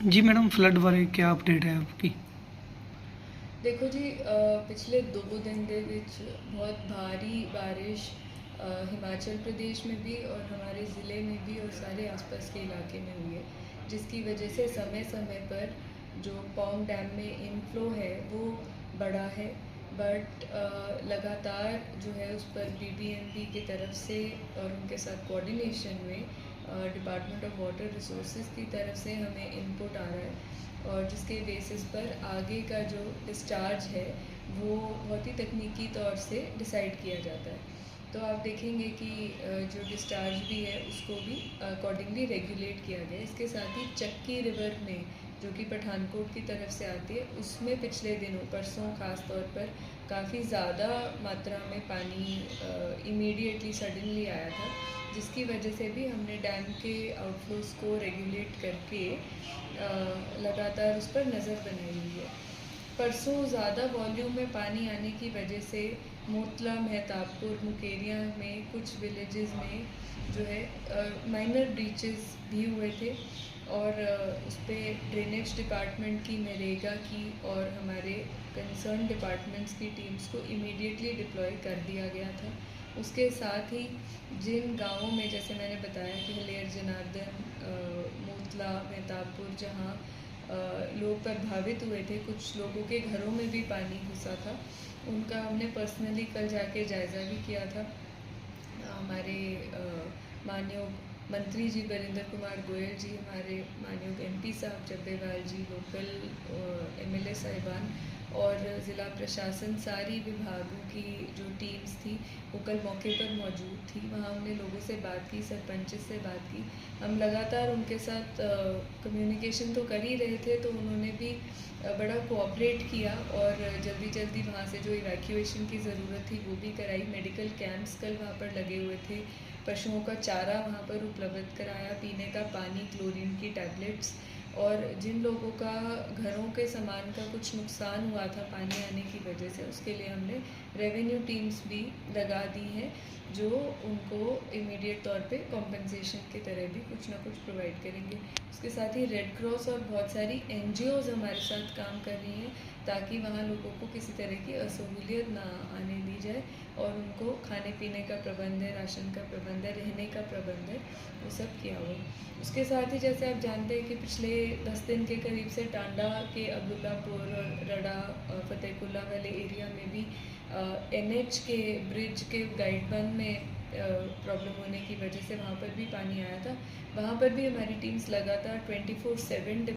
जी madam, flood बारे क्या update है आपकी? देखो जी, पिछले 2 दिन ਦੇ ਵਿੱਚ बहुत भारी बारिश हिमाचल प्रदेश में भी और हमारे ज़िले में भी और सारे आसपास के इलाके में हुई है, जिसकी वजह से समय समय पर जो पौंग डैम में इनफ्लो है वो बढ़ा है। बट लगातार जो है उस पर बीबीएमबी की तरफ से और उनके साथ कोऑर्डिनेशन में डिपार्टमेंट ऑफ वाटर रिसोर्सेज की तरफ से हमें इनपुट आ रहा है, और जिसके बेसिस पर आगे का जो डिस्चार्ज है वो बहुत ही तकनीकी तौर से डिसाइड किया जाता है। तो आप देखेंगे कि जो डिस्चार्ज भी है उसको भी अकॉर्डिंगली रेगुलेट किया गया है। इसके साथ ही चक्की रिवर में जो कि पठानकोट की तरफ से आती है, उसमें पिछले दिनों परसों ख़ास तौर पर काफ़ी ज़्यादा मात्रा में पानी इमीडिएटली सडनली आया था, जिसकी वजह से भी हमने डैम के आउटफ्लोज को रेगुलेट करके लगातार उस पर नज़र बनाई हुई है। परसों ज़्यादा वॉल्यूम में पानी आने की वजह से मोतला, मेहताबपुर, मुकेरियाँ में कुछ विलेजेस में जो है माइनर ब्रीचेस भी हुए थे, और उस पर ड्रेनेज डिपार्टमेंट की, नरेगा की और हमारे कंसर्न डिपार्टमेंट्स की टीम्स को इमीडिएटली डिप्लॉय कर दिया गया था। उसके साथ ही जिन गांवों में, जैसे मैंने बताया कि हलेर, जनार्दन, मोतला, मेहताबपुर, जहाँ लोग प्रभावित हुए थे, कुछ लोगों के घरों में भी पानी घुसा था, उनका हमने पर्सनली कल जाके जायज़ा भी किया था। हमारे माननीय मंत्री जी वीरेंद्र कुमार गोयल जी, हमारे माननीय एमपी साहब जब्बेवाल जी, लोकल एमएलए साहिबान और ज़िला प्रशासन, सारी विभागों की जो टीम्स थी वो कल मौके पर मौजूद थी। वहाँ हमने लोगों से बात की, सरपंच से बात की। हम लगातार उनके साथ कम्युनिकेशन तो कर ही रहे थे, तो उन्होंने भी बड़ा कोऑपरेट किया और जल्दी जल्दी वहाँ से जो इवैक्यूएशन की ज़रूरत थी वो भी कराई। मेडिकल कैंप्स कल वहाँ पर लगे हुए थे, पशुओं का चारा वहाँ पर उपलब्ध कराया, पीने का पानी, क्लोरीन की टैबलेट्स, और जिन लोगों का घरों के सामान का कुछ नुकसान हुआ था पानी आने की वजह से, उसके लिए हमने रेवेन्यू टीम्स भी लगा दी हैं, जो उनको इमीडिएट तौर पे कॉम्पेंसेशन की तरह भी कुछ ना कुछ प्रोवाइड करेंगे। उसके साथ ही रेड क्रॉस और बहुत सारी एनजीओज़ हमारे साथ काम कर रही हैं, ताकि वहाँ लोगों को किसी तरह की असहूलियत ना आने दी जाए, और उनको खाने पीने का प्रबंध है, राशन का प्रबंध है, रहने का प्रबंध है, वो सब किया हुआ है। उसके साथ ही जैसे आप जानते हैं कि पिछले 10 दिन के करीब से टांडा के अब्दुल्लापुर और रडा, फतेहकुल्ला वाले एरिया में भी एनएच के ब्रिज के गाइडबंद में प्रॉब्लम होने की वजह से वहाँ पर भी पानी आया था। वहाँ पर भी हमारी टीम्स लगातार 24/7